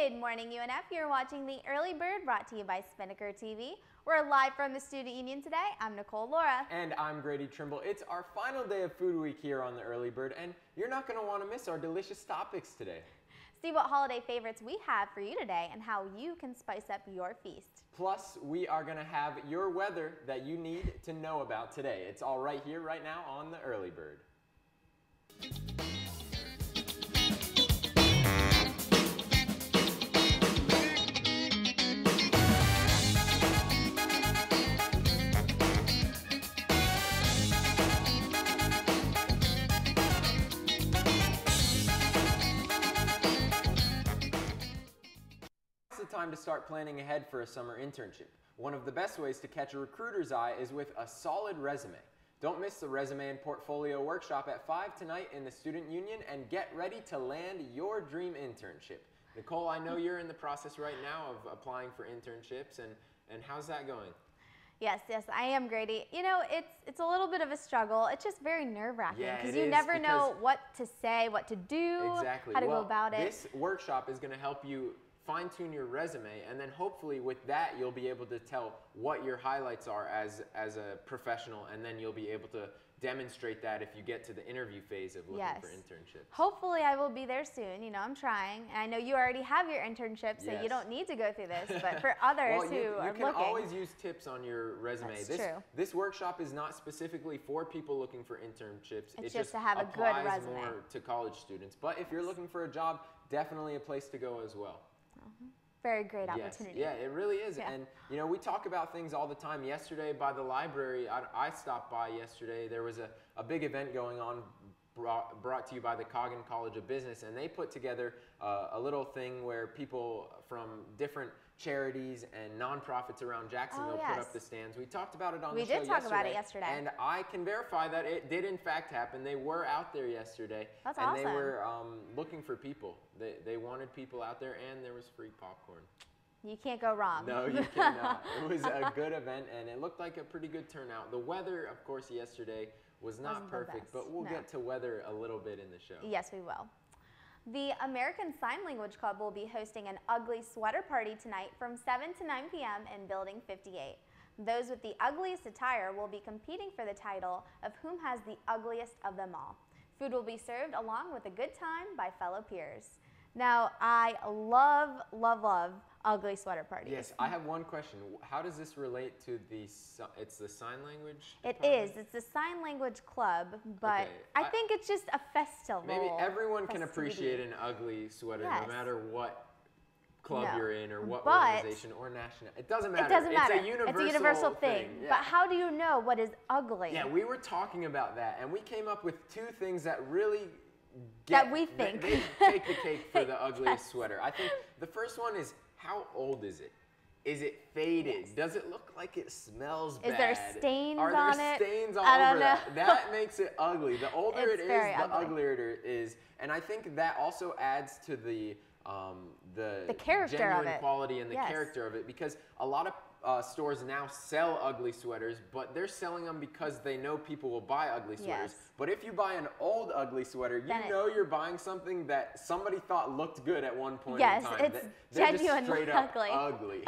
Good morning, UNF. You're watching The Early Bird, brought to you by Spinnaker TV. We're live from the Student Union today. I'm Nicole Laura. And I'm Grady Trimble. It's our final day of Food Week here on The Early Bird, and you're not going to want to miss our delicious topics today. See what holiday favorites we have for you today and how you can spice up your feast. Plus, we are going to have your weather that you need to know about today. It's all right here, right now on The Early Bird. Time to start planning ahead for a summer internship. One of the best ways to catch a recruiter's eye is with a solid resume. Don't miss the Resume and Portfolio Workshop at 5 tonight in the Student Union and get ready to land your dream internship. Nicole, I know you're in the process right now of applying for internships, and how's that going? Yes, I am, Grady. You know, it's a little bit of a struggle. It's just very nerve-wracking because you never know what to say, what to do, how to go about it. This workshop is going to help you fine-tune your resume, and then hopefully with that you'll be able to tell what your highlights are as a professional, and then you'll be able to demonstrate that if you get to the interview phase of looking for internships. Hopefully I will be there soon. You know, I'm trying, and I know you already have your internship, so you don't need to go through this, but for others who are looking. You can always use tips on your resume. That's true. This workshop is not specifically for people looking for internships. It's just to have a good resume. More to college students, but if you're looking for a job, definitely a place to go as well. Very great opportunity. Yeah, it really is. Yeah. And you know, we talk about things all the time. Yesterday by the library, I stopped by yesterday. There was a big event going on brought to you by the Coggin College of Business, and they put together a little thing where people from different charities and nonprofits around Jacksonville put up the stands. We talked about it on the show yesterday. We did talk about it yesterday. And I can verify that it did in fact happen. They were out there yesterday. That's awesome. And they were looking for people. They wanted people out there, and there was free popcorn. You can't go wrong. No, you cannot. It was a good event, and it looked like a pretty good turnout. The weather, of course, yesterday was not perfect, but we'll get to weather a little bit in the show. Yes, we will. The American Sign Language Club will be hosting an ugly sweater party tonight from 7 to 9 p.m. in Building 58. Those with the ugliest attire will be competing for the title of whom has the ugliest of them all. Food will be served along with a good time by fellow peers. Now, I love ugly sweater parties. Yes, I have one question. How does this relate to it's the sign language department? It is. It's the sign language club, but I think it's just a festival. Maybe everyone can appreciate an ugly sweater, no matter what club you're in or what organization or national. It doesn't matter. It doesn't matter. It's a universal thing. Yeah. But how do you know what is ugly? Yeah, we were talking about that, and we came up with two things that really they take the cake for the ugliest sweater. I think the first one is, how old is it? Is it faded? Yes. Does it look like it smells bad? Is there stains on it? Are there stains all over that? That makes it ugly. The older it is, the uglier it is. And I think that also adds to the character genuine of it. Quality and the character of it, because a lot of stores now sell ugly sweaters, but they're selling them because they know people will buy ugly sweaters. But if you buy an old ugly sweater, you know you're buying something that somebody thought looked good at one point in time. Yes, it's genuinely ugly.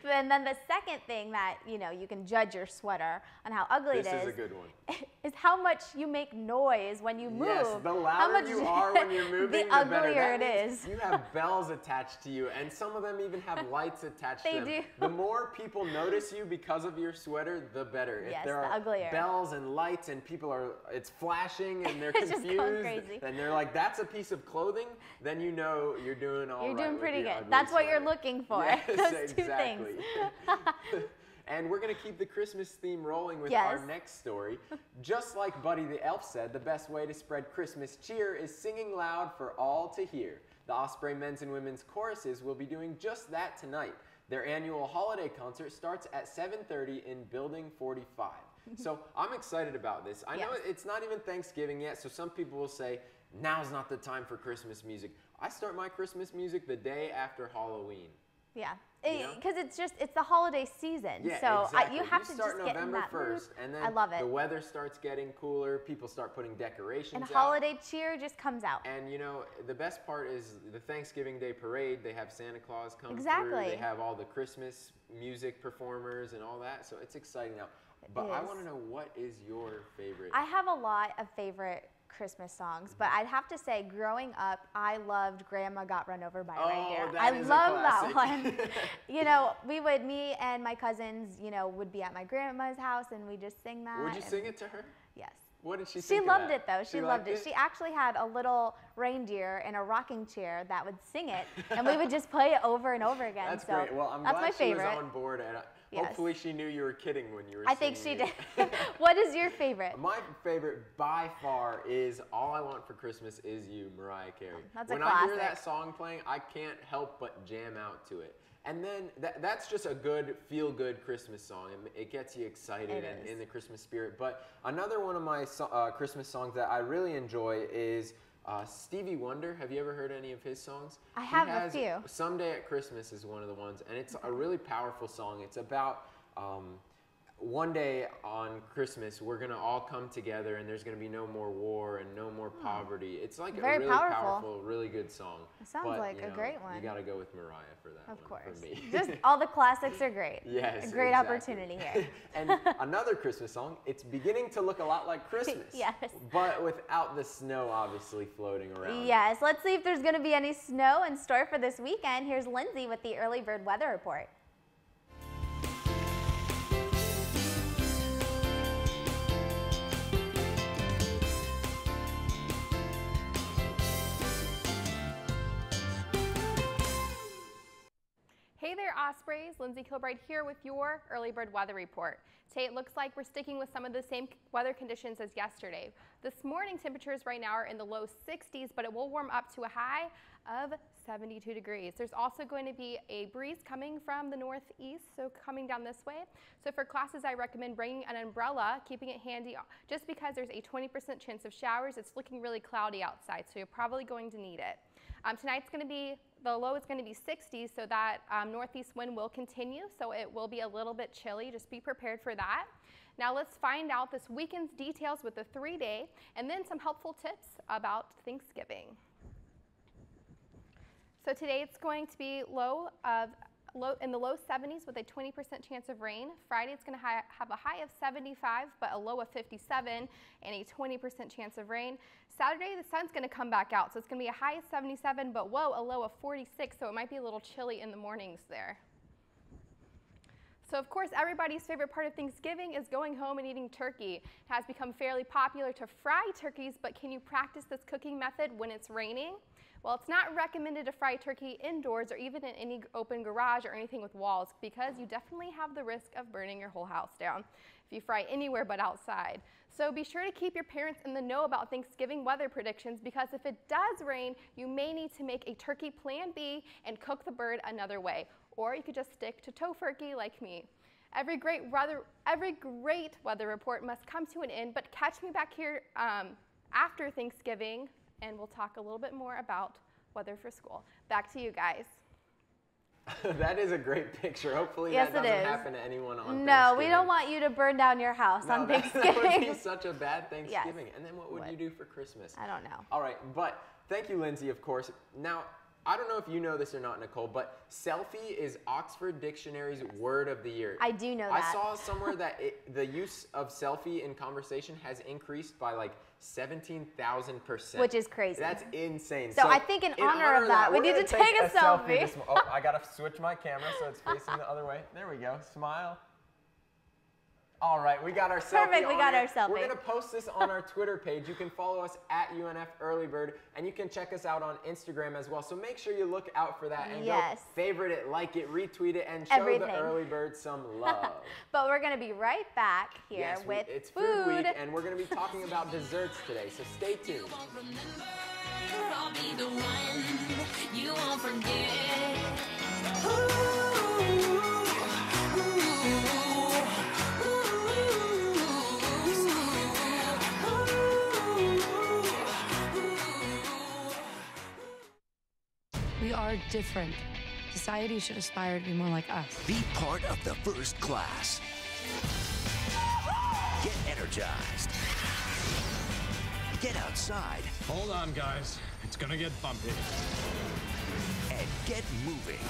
And then the second thing that you can judge your sweater on how ugly it is. This is a good one. Is how much you make noise when you move. Yes, the louder you are when you're moving, the uglier it is. You have bells attached to you, and some of them even have lights attached to them. They do. The more people notice you because of your sweater, the better. Yes, if there are uglier. bells and lights and it's flashing and they're it's confused just going crazy. And they're like, that's a piece of clothing, then you know you're doing all right. You're doing pretty good. That's That's what you're looking for. Yes, Those two things. And we're going to keep the Christmas theme rolling with our next story. Just like Buddy the Elf said, the best way to spread Christmas cheer is singing loud for all to hear. The Osprey men's and women's choruses will be doing just that tonight. Their annual holiday concert starts at 7:30 in Building 45. So I'm excited about this. I know it's not even Thanksgiving yet, so some people will say, now's not the time for Christmas music. I start my Christmas music the day after Halloween. Yeah, because it's the holiday season. Yeah, so exactly. You have to start just November get in that 1st, and then I love it. The weather starts getting cooler. People start putting decorations and out. holiday cheer just comes out. And the best part is the Thanksgiving Day parade. They have Santa Claus come Exactly. through. They have all the Christmas music performers and all that. So it's exciting now. But I want to know, what is your favorite? I have a lot of favorite Christmas songs, but I'd have to say, growing up, I loved Grandma Got Run Over by a Reindeer. That I is love a that classic. one. Me and my cousins, would be at my grandma's house and we just sing that. Would you sing it to her? Yes. What did she think of loved that? it, though. She loved it. She actually had a little reindeer in a rocking chair that would sing it, and we would just play it over and over again. That's great. Well, I'm glad she was on board, and hopefully she knew you were kidding when you were singing. I think she did. What is your favorite? My favorite by far is All I Want for Christmas Is You, Mariah Carey. That's a classic. When I hear that song playing, I can't help but jam out to it. And then that's just a good, feel-good Christmas song. It gets you excited and in the Christmas spirit. But another one of my Christmas songs that I really enjoy is Stevie Wonder. Have you ever heard any of his songs? I have a few. Someday at Christmas is one of the ones, and it's a really powerful song. It's about one day on Christmas, we're going to all come together, and there's going to be no more war and no more poverty. It's like a really powerful, really good song. It sounds like a great one. You got to go with Mariah for that one. Of course. For me. Just all the classics are great. Yes, a great opportunity here. And another Christmas song, it's beginning to look a lot like Christmas. Yes. But without the snow obviously floating around. Yes. Let's see if there's going to be any snow in store for this weekend. Here's Lindsay with the early bird weather report. Hey there, Ospreys. Lindsay Kilbride here with your early bird weather report. Today it looks like we're sticking with some of the same weather conditions as yesterday. This morning temperatures right now are in the low 60s, but it will warm up to a high of 72 degrees. There's also going to be a breeze coming from the northeast, so coming down this way. So for classes, I recommend bringing an umbrella, keeping it handy, just because there's a 20% chance of showers. It's looking really cloudy outside, so you're probably going to need it. Tonight's going to be, the low is going to be 60, so that northeast wind will continue, so it will be a little bit chilly. Just be prepared for that. Now let's find out this weekend's details with the 3-day and then some helpful tips about Thanksgiving. So today it's going to be in the low 70s with a 20% chance of rain. Friday it's going to have a high of 75 but a low of 57 and a 20% chance of rain. Saturday the sun's going to come back out, so it's going to be a high of 77 but a low of 46, so it might be a little chilly in the mornings there. So of course everybody's favorite part of Thanksgiving is going home and eating turkey. It has become fairly popular to fry turkeys, but can you practice this cooking method when it's raining? Well, it's not recommended to fry turkey indoors or even in any open garage or anything with walls, because you definitely have the risk of burning your whole house down if you fry anywhere but outside. So be sure to keep your parents in the know about Thanksgiving weather predictions, because if it does rain, you may need to make a turkey plan B and cook the bird another way. Or you could just stick to tofurkey like me. Every great weather report must come to an end, but catch me back here after Thanksgiving, and we'll talk a little bit more about weather for school. Back to you guys. That is a great picture. Hopefully yes, that doesn't happen to anyone on Thanksgiving. No, we don't want you to burn down your house on Thanksgiving. That would be such a bad Thanksgiving. Yes, and then what would you do for Christmas? I don't know. All right, but thank you, Lindsay, of course. Now, I don't know if you know this or not, Nicole, but selfie is Oxford Dictionary's word of the year. I do know that. I saw somewhere that the use of selfie in conversation has increased by like 17,000%. Which is crazy. That's insane. So I think in honor of that, we need to take a selfie. Oh, I got to switch my camera so it's facing the other way. There we go. Smile. All right, we got our selfie. Perfect, we got our selfie. We're going to post this on our Twitter page. You can follow us at UNF Earlybird, and you can check us out on Instagram as well. So make sure you look out for that and go favorite it, like it, retweet it, and show the Earlybird some love. But we're going to be right back here with it's food week, and we're going to be talking about desserts today. So stay tuned. I'll be the one you won't forget. We are different, Society should aspire to be more like us. Be part of the first class. Get energized. Get outside. Hold on, guys. It's gonna get bumpy. And get moving.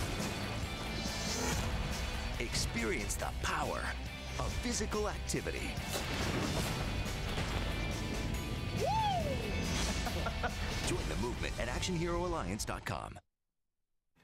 Experience the power of physical activity. Join the movement at ActionHeroAlliance.com.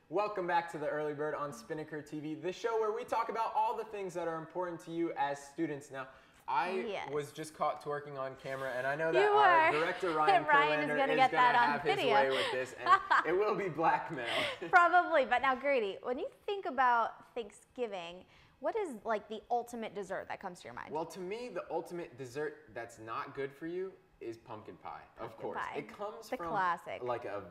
Welcome back to the Early Bird on Spinnaker TV, the show where we talk about all the things that are important to you as students. Now, I was just caught twerking on camera, and I know that our director Ryan is going to get that on his video. way with this, and it will be blackmail. Probably, but now Grady, when you think about Thanksgiving, what is like the ultimate dessert that comes to your mind? Well, to me, the ultimate dessert that's not good for you is pumpkin pie, of course. Pie. It comes the from classic. like a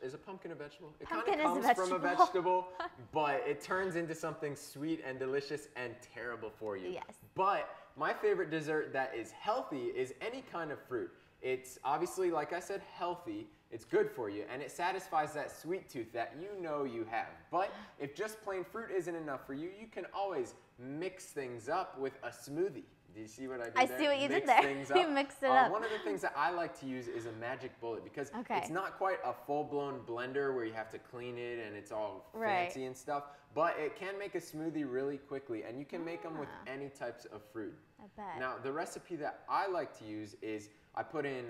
is a pumpkin a vegetable? It kind Pumpkin of is a comes from a vegetable, but it turns into something sweet and delicious and terrible for you. Yes. But my favorite dessert that is healthy is any kind of fruit. It's obviously, like I said, healthy. It's good for you, and it satisfies that sweet tooth that you know you have. But if just plain fruit isn't enough for you, you can always mix things up with a smoothie. Do you see what I did there? I see what you Mix did there. things You up. mixed it up. One of the things that I like to use is a magic bullet because it's not quite a full-blown blender where you have to clean it and it's all fancy and stuff, but it can make a smoothie really quickly, and you can make them with any types of fruit. I bet. Now, the recipe that I like to use is I put in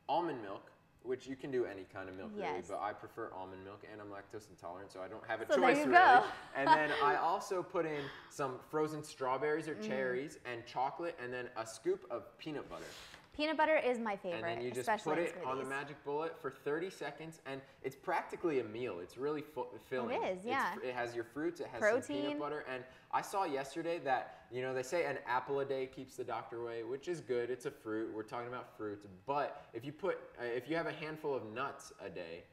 almond milk, which you can do any kind of milk really, but I prefer almond milk, and I'm lactose intolerant, so I don't have a choice there you really. go. And then I also put in some frozen strawberries or cherries and chocolate, and then a scoop of peanut butter. Peanut butter is my favorite, And then you just especially put it in on the magic bullet for 30 seconds, and it's practically a meal. It's really filling. It is, yeah. It has your fruits, it has protein, some peanut butter, and I saw yesterday that, you know, they say an apple a day keeps the doctor away, which is good. It's a fruit. We're talking about fruits, but if you have a handful of nuts a day,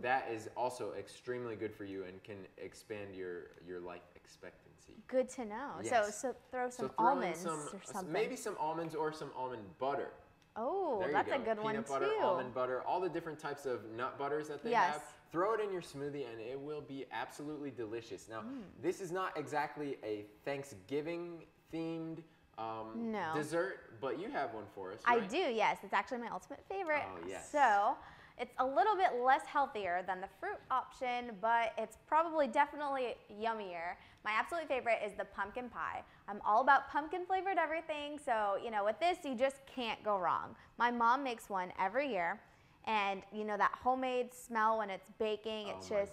that is also extremely good for you and can expand your life expectancy. Good to know. Yes. So throw some almonds or something. Maybe some almonds or some almond butter. Oh, that's a good one too. Peanut butter, almond butter, all the different types of nut butters that they have. Throw it in your smoothie and it will be absolutely delicious. Now, this is not exactly a Thanksgiving themed dessert, but you have one for us, right? I do, yes. It's actually my ultimate favorite. Oh, yes. So it's a little bit less healthier than the fruit option, but it's probably definitely yummier. My absolute favorite is the pumpkin pie. I'm all about pumpkin flavored everything, so you know, with this, you just can't go wrong. My mom makes one every year, and you know that homemade smell when it's baking, it's just,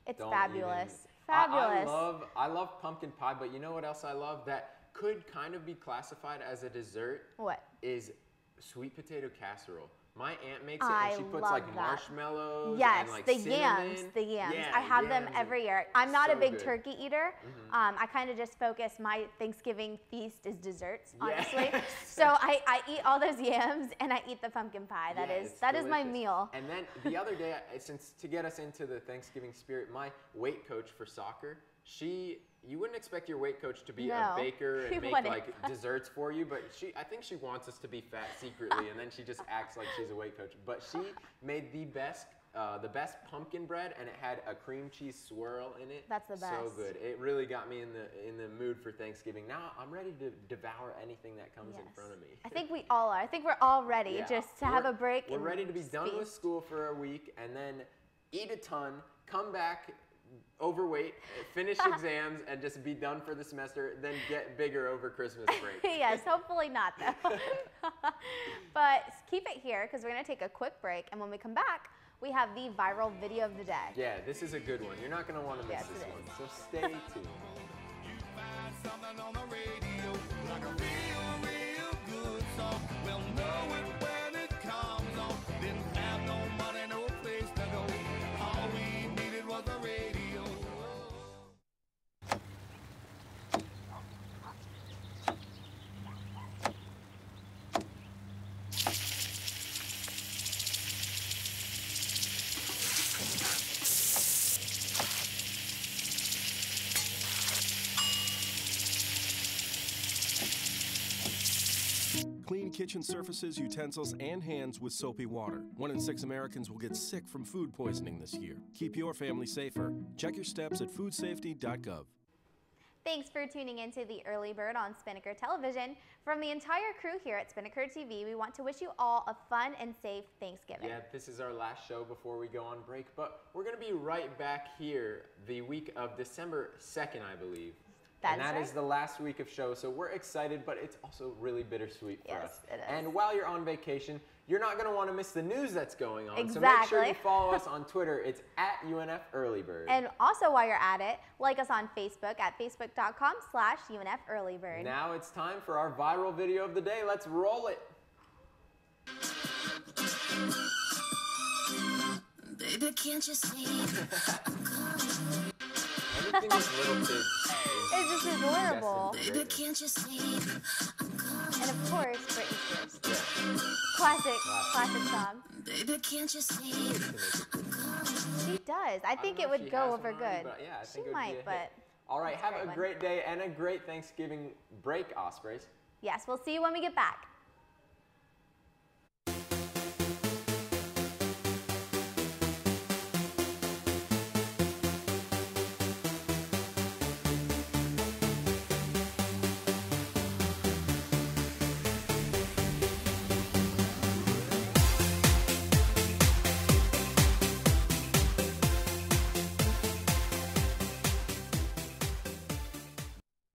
it's fabulous. Fabulous. I love pumpkin pie, but you know what else I love that could kind of be classified as a dessert? What? Is sweet potato casserole. My aunt makes it, and she puts like marshmallows and like the cinnamon. The yams. Yeah, I have them every year. I'm not a big turkey eater. I kind of just focus, my Thanksgiving feast is desserts, honestly. So I eat all those yams and I eat the pumpkin pie. That is my meal. And then the other day, since to get us into the Thanksgiving spirit, my weight coach for soccer, you wouldn't expect your weight coach to be a baker and make like desserts for you, but I think she wants us to be fat secretly, and then she just acts like she's a weight coach. But she made the best pumpkin bread, and it had a cream cheese swirl in it. That's the best. So good. It really got me in the mood for Thanksgiving. Now I'm ready to devour anything that comes in front of me. I think we all are. I think we're all ready just to have a break. We're ready to be done with school for a week, and then eat a ton, come back overweight, finish exams, and just be done for the semester, then get bigger over Christmas break. Yes, hopefully not though. But keep it here because we're going to take a quick break, and when we come back, we have the viral video of the day. Yeah, this is a good one. You're not going to want to miss this one, so stay tuned. You find something on the radio, like a real good song. We'll know it when it comes on. Didn't have no money, no place to go. All we needed was a radio. kitchen surfaces, utensils, and hands with soapy water. 1 in 6 Americans will get sick from food poisoning this year. Keep your family safer. Check your steps at foodsafety.gov. Thanks for tuning into the Early Bird on Spinnaker Television. From the entire crew here at Spinnaker TV, we want to wish you all a fun and safe Thanksgiving. Yeah, this is our last show before we go on break, but we're going to be right back here the week of December 2nd, I believe. And that is the last week of shows, so we're excited, but it's also really bittersweet for us. It is. And while you're on vacation, you're not going to want to miss the news that's going on. Exactly. So make sure you follow us on Twitter. It's at UNF Early Bird. And also while you're at it, like us on Facebook at facebook.com/UNF Early Bird. Now it's time for our viral video of the day. Let's roll it. Baby, can't you see? Anything with little kids is just adorable. Baby, can't you see? And of course, Britney Spears. Yeah. Classic song. Baby, can't you see? She does. I think it would go over good. Yeah, I think she it would might, be a but. hit. All right, have a great day and a great Thanksgiving break, Ospreys. Yes, we'll see you when we get back.